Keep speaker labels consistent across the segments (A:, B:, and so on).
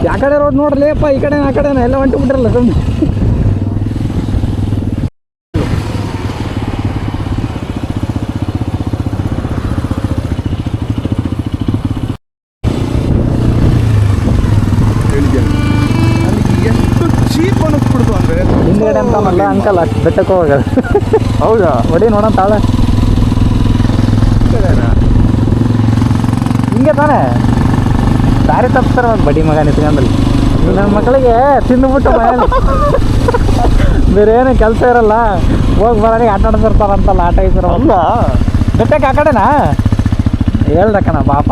A: ಯಾ ಕಡೆ ರೋಡ್ ನೋಡ್ರಲಿಪ್ಪ, ಈ ಕಡೆ ಆ ಕಡೆನ ಎಲ್ಲ ಹೊಂಟು ಬಿಟ್ರಲ್ಲ ಸುಮ್ಮನೆ.
B: ಎಷ್ಟು ಚೀಪ್ ಅನ್ನಿಸ್ಬಿಡ್ತು ಅಂದರೆ
A: ಹಿಂದ್ಗಡೆ ಅಂತಾನಲ್ಲ ಅಂಕಲ್ ಅಷ್ಟು ಬೆಟ್ಟಕ್ಕೆ ಹೋಗೋದು.
B: ಹೌದಾ?
A: ಹೊಡಿ ನೋಡೋಣ ತಾಳೆ. ಹಿಂಗೆ ತಾನೇ ದಾರಿ ತಪ್ಪಿಸ್ತಾರೆ ಒಂದು ಬಡಿ ಮಗ ನಿಂತ್ಕೊಂಡಲ್ಲಿ. ನನ್ನ ಮಕ್ಕಳಿಗೆ ತಿಂದುಬಿಟ್ಟು ಮನೇಲಿ ಬೇರೆ ಏನೂ ಕೆಲಸ ಇರಲ್ಲ, ಹೋಗಿ ಬರೋರಿಗೆ ಆಟ ಆಡ್ತಿರ್ತಾರಂತಲ್ಲ, ಆಟ ಇದ್ರು
B: ಅಲ್ಲ
A: ಬೆಟ್ಟಕ್ಕೆ ಆ ಕಡೆನಾ ಹೇಳ್ದಕ್ಕಣ ಪಾಪ.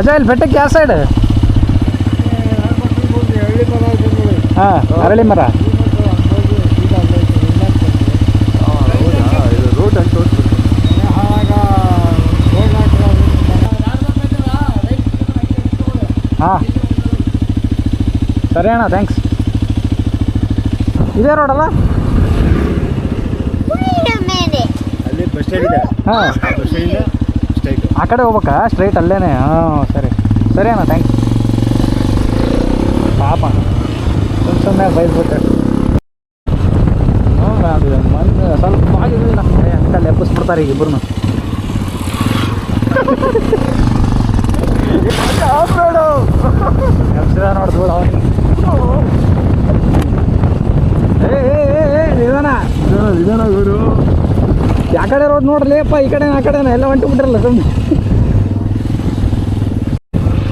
A: ಅಜಯ್ ಇಲ್ಲಿ ಬೆಟ್ಟಕ್ಕೆ ಯಾವ ಸೈಡ್? ಹಾಂ, ಅರಳಿ ಮರ.
B: ಇದು ರೂಟ್ ಅಂತ ತೋರಿಸ್ಬಿಟ್ಟು
A: ಹಾಂ ಸರಿ ಅಣ್ಣ, ಥ್ಯಾಂಕ್ಸ್. ಇದೇ ರೋಡಲ್ಲ?
B: ಅಲ್ಲಿ ಬಸ್ ಸ್ಟ್ಯಾಂಡ್ ಇದೆ.
A: ಹಾಂ,
B: ಬಸ್ ಸ್ಟ್ಯಾಂಡಿಂದ ಸ್ಟ್ರೈಟ್
A: ಆ ಕಡೆ ಹೋಗ್ಬೇಕಾ? ಸ್ಟ್ರೈಟ್ ಅಲ್ಲೇನೆ? ಹಾಂ ಸರಿ ಸರಿ ಅಣ್ಣ, ಥ್ಯಾಂಕ್ಸ್. ಪಾಪ ಸುಮ್ಮನೆ ಬೈದ್ಬಿಟ್ಟೆ. ಹ್ಞೂ ಅದು ಮಂದಿ ಸ್ವಲ್ಪ ಆಗಿರಲಿಲ್ಲ, ಅಂಕಲ್ ಎಬ್ಬಿಸ್ಬಿಡ್ತಾರೆ ಈಗ ಇಬ್ಬರು. ಎಬ್ಸಿದ ನೋಡ್ದು ಅವನಿಗೆ. ನಿಧಾನ
B: ನಿಧಾನ ಗುರು.
A: ಯಾ ಕಡೆ ರೋಡ್ ನೋಡ್ರಲಿಪ್ಪ, ಈ ಕಡೆ ಆ ಕಡೆನ ಎಲ್ಲ ಹೊಂಟು ಬಿಟ್ರಲ್ಲ ಸುಮ್ಮನೆ.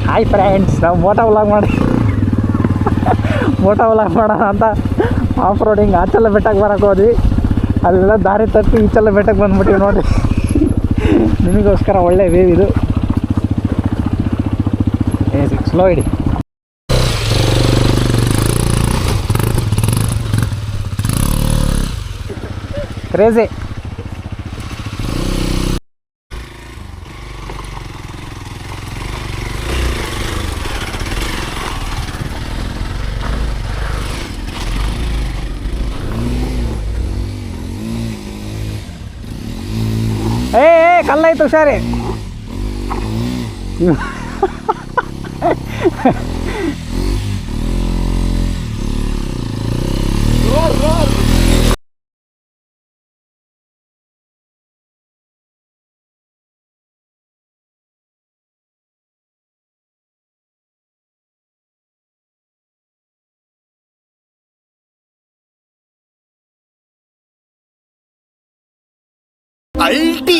A: ಹಾಯ್ ಫ್ರೆಂಡ್ಸ್, ನಾವು ಮೋಟೋ ವ್ಲಾಗ್ ಮಾಡೋಣ ಅಂತ ಆಫ್ ರೋಡಿಂಗ್ ಆಚೆಲ್ಲ ಬೆಟ್ಟಕ್ಕೆ ಬರೋಕೆ ಹೋದ್ವಿ. ಅಲ್ಲೆಲ್ಲ ದಾರಿ ತಪ್ಪಿ ಈಚೆಲ್ಲ ಬೆಟ್ಟಕ್ಕೆ ಬಂದ್ಬಿಟ್ಟಿವಿ ನೋಡಿ. ನಿಮಗೋಸ್ಕರ ಒಳ್ಳೆ ವೇವ್ ಇದು. ಸ್ಲೋ ಇಡಿ. ಕ್ರೇಜಿ. ಏ ಕಲ್ಲಾಯ್ತು, ಹುಷಾರಿ.
B: ಅಲ್ಟಿ